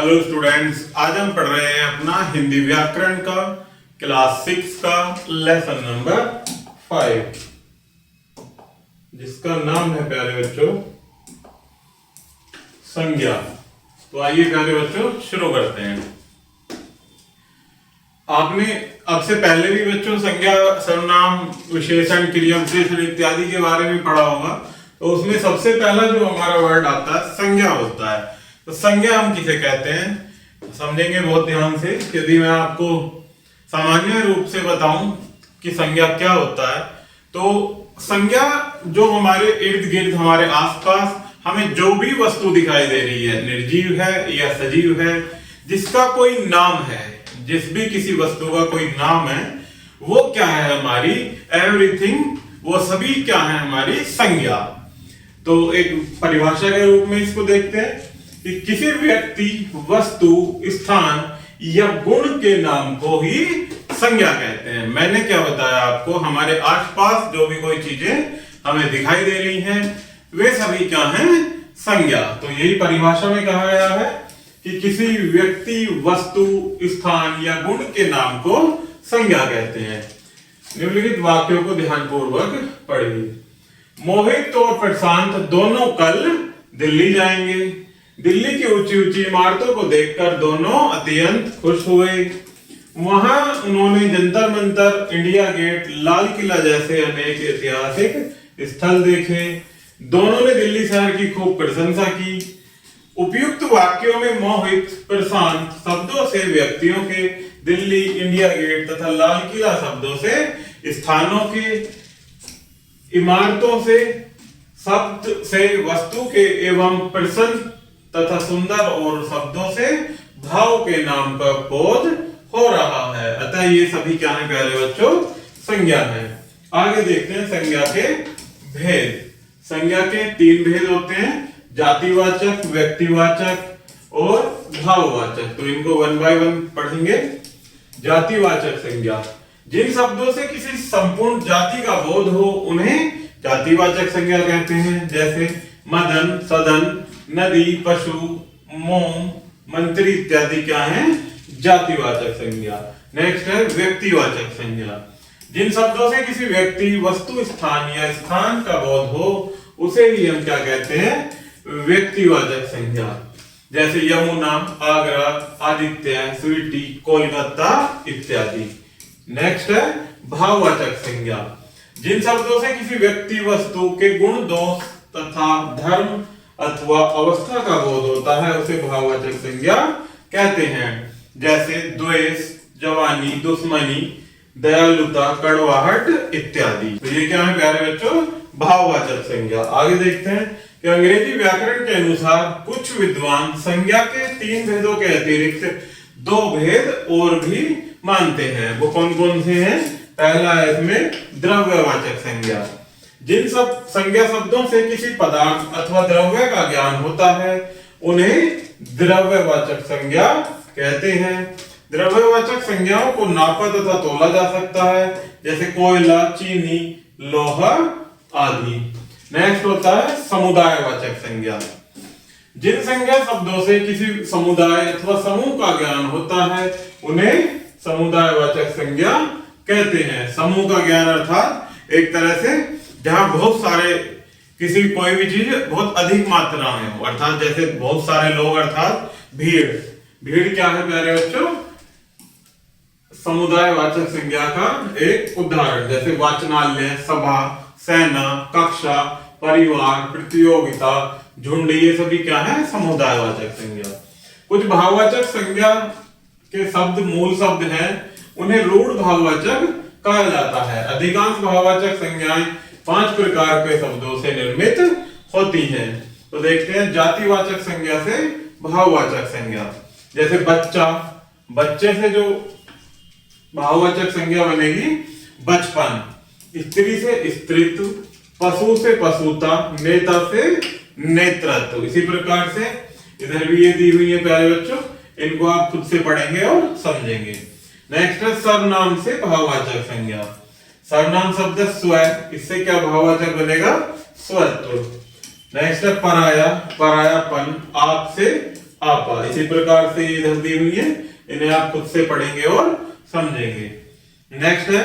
Hello students, आज हम पढ़ रहे हैं अपना हिंदी व्याकरण का क्लास 6 का लेसन नंबर 5, जिसका नाम है प्यारे बच्चों संज्ञा। तो आइए प्यारे बच्चों शुरू करते हैं। आपने अब से पहले भी बच्चों संज्ञा, सर्वनाम, विशेषण, क्रिया विशेषण इत्यादि के बारे में पढ़ा होगा। तो उसमें सबसे पहला जो हमारा वर्ड आता है संज्ञा होता है। तो संज्ञा हम किसे कहते हैं समझेंगे बहुत ध्यान से। यदि मैं आपको सामान्य रूप से बताऊं कि संज्ञा क्या होता है, तो संज्ञा जो हमारे इर्द गिर्द, हमारे आसपास हमें जो भी वस्तु दिखाई दे रही है, निर्जीव है या सजीव है, जिसका कोई नाम है, जिस भी किसी वस्तु का कोई नाम है, वो क्या है हमारी एवरीथिंग, वो सभी क्या है हमारी संज्ञा। तो एक परिभाषा के रूप में इसको देखते हैं कि किसी व्यक्ति, वस्तु, स्थान या गुण के नाम को ही संज्ञा कहते हैं। मैंने क्या बताया आपको, हमारे आसपास जो भी कोई चीजें हमें दिखाई दे रही हैं, वे सभी क्या हैं संज्ञा। तो यही परिभाषा में कहा गया है कि किसी व्यक्ति, वस्तु, स्थान या गुण के नाम को संज्ञा कहते हैं। निम्नलिखित वाक्यों को ध्यानपूर्वक पढ़िए। मोहित और प्रशांत दोनों कल दिल्ली जाएंगे। दिल्ली की ऊंची ऊंची इमारतों को देखकर दोनों अत्यंत खुश हुए। वहां उन्होंने जंतर मंतर, इंडिया गेट, लाल किला जैसे अनेक ऐतिहासिक स्थल देखे। दोनों ने दिल्ली शहर की खूब प्रशंसा की। उपयुक्त वाक्यों में मोहित, प्रशांत शब्दों से व्यक्तियों के, दिल्ली, इंडिया गेट तथा लाल किला शब्दों से स्थानों के, इमारतों से, शब्द से वस्तु के एवं प्रसन्न तथा सुंदर और शब्दों से भाव के नाम का बोध हो रहा है। अतः ये सभी क्या है प्यारे बच्चों, संज्ञा है। आगे देखते हैं संज्ञा के भेद। संज्ञा के 3 भेद होते हैं, जातिवाचक, व्यक्तिवाचक और भाववाचक। तो इनको 1 बाय 1 पढ़ेंगे। जातिवाचक संज्ञा, जिन शब्दों से किसी संपूर्ण जाति का बोध हो उन्हें जातिवाचक संज्ञा कहते हैं। जैसे मदन, सदन, नदी, पशु, मोम, मंत्री इत्यादि क्या है जातिवाचक संज्ञा। नेक्स्ट है व्यक्तिवाचक संज्ञा, जिन शब्दों से किसी व्यक्ति, वस्तु, स्थान या स्थान का बोध हो उसे ही हम क्या कहते हैं व्यक्तिवाचक संज्ञा। जैसे यमुना, आगरा, आदित्य, स्वीटी, कोलकाता इत्यादि। नेक्स्ट है भाववाचक संज्ञा, जिन शब्दों से किसी व्यक्ति, वस्तु के गुण, दोष तथा धर्म अथवा अवस्था का बोध होता है उसे भाववाचक संज्ञा कहते हैं। जैसे द्वेष, जवानी, दुश्मनी, दयालुता, कड़वाहट इत्यादि। तो ये क्या है प्यारे बच्चों भाववाचक संज्ञा। आगे देखते हैं कि अंग्रेजी व्याकरण के अनुसार कुछ विद्वान संज्ञा के 3 भेदों के अतिरिक्त 2 भेद और भी मानते हैं। वो कौन कौन से हैं? पहला है इसमें द्रव्यवाचक संज्ञा, जिन सब संज्ञा शब्दों से किसी पदार्थ अथवा द्रव्य का ज्ञान होता है उन्हें द्रव्यवाचक संज्ञा कहते हैं। द्रव्यवाचक संज्ञाओं को नापा तथा तोला जा सकता है, जैसे कोयला, चीनी, लोहा आदि। नेक्स्ट होता है समुदायवाचक संज्ञा, जिन संज्ञा शब्दों से किसी समुदाय अथवा समूह का ज्ञान होता है उन्हें समुदायवाचक संज्ञा कहते हैं। समूह का ज्ञान अर्थात एक तरह से जहां बहुत सारे, किसी कोई भी चीज बहुत अधिक मात्रा में हो, अर्थात जैसे बहुत सारे लोग, अर्थात भीड़। भीड़ क्या है प्यारे बच्चों समुदायवाचक संज्ञा का एक उदाहरण। जैसे वाचनालय, सभा, सेना, कक्षा, परिवार, प्रतियोगिता, झुंड, ये सभी क्या है समुदायवाचक संज्ञा। कुछ भाववाचक संज्ञा के शब्द मूल शब्द हैं, उन्हें रूढ़ भाववाचक कहा जाता है। अधिकांश भाववाचक संज्ञाएं 5 प्रकार के शब्दों से निर्मित होती हैं। तो देखते हैं जातिवाचक संज्ञा से भाववाचक संज्ञा। जैसे बच्चा, बच्चे से जो भाववाचक संज्ञा बनेगी बचपन, स्त्री से स्त्रीत्व, पशु से पशुता, नेता से नेतृत्व। इसी प्रकार से इधर भी ये दी हुई है प्यारे बच्चों, इनको आप खुद से पढ़ेंगे और समझेंगे। नेक्स्ट है सर्वनाम से भाववाचक संज्ञा। सर्वनाम शब्द स्व, इससे क्या भाववाचक बनेगा स्वत्व। नेक्स्ट है पराया, परायापन, आप से आपा। इसी प्रकार से ये इधर दी हुई है, इन्हें आप खुद से पढ़ेंगे और समझेंगे। नेक्स्ट है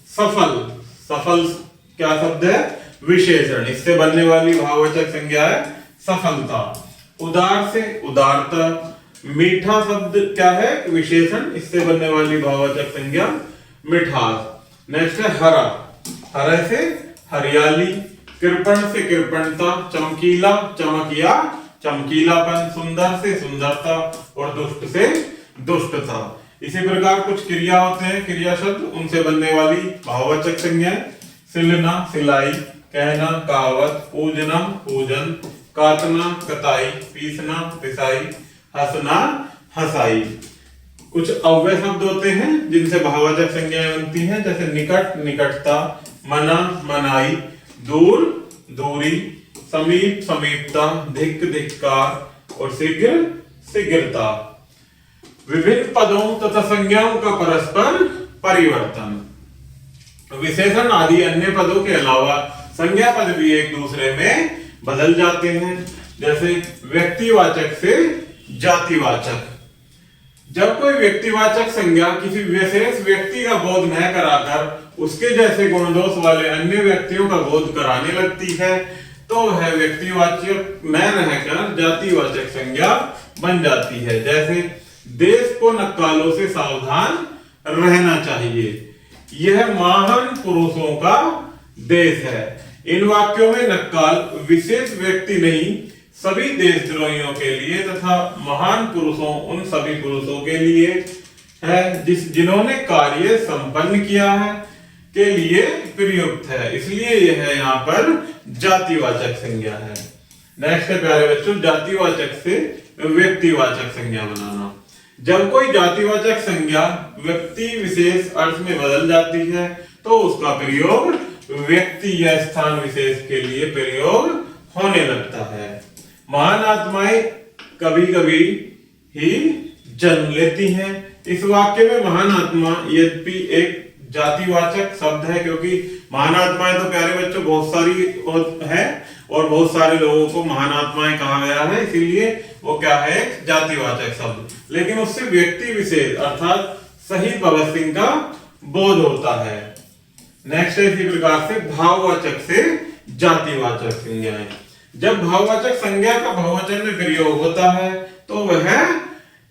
सफल। सफल क्या शब्द है? विशेषण। इससे बनने वाली भाववाचक संज्ञा है सफलता। उदार से उदारता। मीठा शब्द क्या है? विशेषण। इससे बनने वाली भाववाचक संज्ञा मिठास। नेक्स्ट है हरा। हरे से हरियाली। कृपण से कृपणता। चमकीला, चमक या चमकीलापन। सुंदर से सुंदरता और दुष्ट से दुष्टता। इसी प्रकार कुछ क्रिया होते हैं, क्रिया शब्द, उनसे बनने वाली भाववाचक संज्ञाएं। सिलना, सिलाई। कहना, कहावत। पूजना, पूजन। काटना, कताई। पीसना, पिसाई। हंसना, हंसाई। कुछ अव्यय शब्द होते हैं जिनसे भाववाचक संज्ञाएं बनती हैं, जैसे निकट, निकटता। मना, मनाई। दूर, दूरी। समीप, समीपता। धिक्, धिक्कार और शीघ्र, शीघ्रता। विभिन्न पदों तथा संज्ञाओं का परस्पर परिवर्तन। विशेषण आदि अन्य पदों के अलावा संज्ञा पद भी एक दूसरे में बदल जाते हैं, जैसे व्यक्तिवाचक से जातिवाचक। जब कोई व्यक्तिवाचक संज्ञा किसी विशेष व्यक्ति का बोध न कराकर उसके जैसे गुण दोष वाले अन्य व्यक्तियों का बोध कराने लगती है, तो वह व्यक्तिवाचक न रहकर जातिवाचक संज्ञा बन जाती है। जैसे देश को नक्कालों से सावधान रहना चाहिए, यह महान पुरुषों का देश है। इन वाक्यों में नक्काल विशेष व्यक्ति नहीं, सभी देशद्रोहियों के लिए तथा महान पुरुषों उन सभी पुरुषों के लिए है जिन्होंने कार्य संपन्न किया है के लिए प्रयुक्त है, इसलिए यह यहाँ पर जातिवाचक संज्ञा है। नेक्स्ट है प्यारे बच्चों, जातिवाचक से व्यक्तिवाचक संज्ञा बनाना। जब कोई जातिवाचक संज्ञा व्यक्ति विशेष अर्थ में बदल जाती है तो उसका प्रयोग व्यक्ति या स्थान विशेष के लिए प्रयोग होने लगता है। महान आत्माएं कभी कभी ही जन्म लेती हैं। इस वाक्य में महान आत्मा यद्यपि एक जातिवाचक शब्द है, क्योंकि महान आत्माएं तो प्यारे बच्चों बहुत सारी है और बहुत सारे लोगों को महान आत्माएं कहा गया है, इसीलिए वो क्या है, एक जातिवाचक शब्द। लेकिन उससे व्यक्ति विशेष अर्थात सही भगत सिंह का बोध होता है। नेक्स्ट है इसी प्रकार से भाववाचक से जातिवाचक संज्ञाएं। जब भाववाचक संज्ञा का बहुवचन में प्रयोग होता है तो वह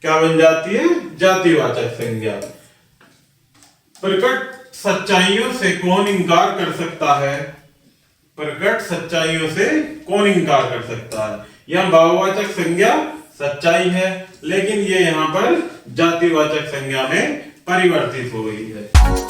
क्या बन जाती है, जातिवाचक संज्ञा। प्रकट सच्चाइयों से कौन इंकार कर सकता है? प्रकट सच्चाइयों से कौन इंकार कर सकता है? यह भाववाचक संज्ञा सच्चाई है, लेकिन ये यहाँ पर जातिवाचक संज्ञा में परिवर्तित हो गई है।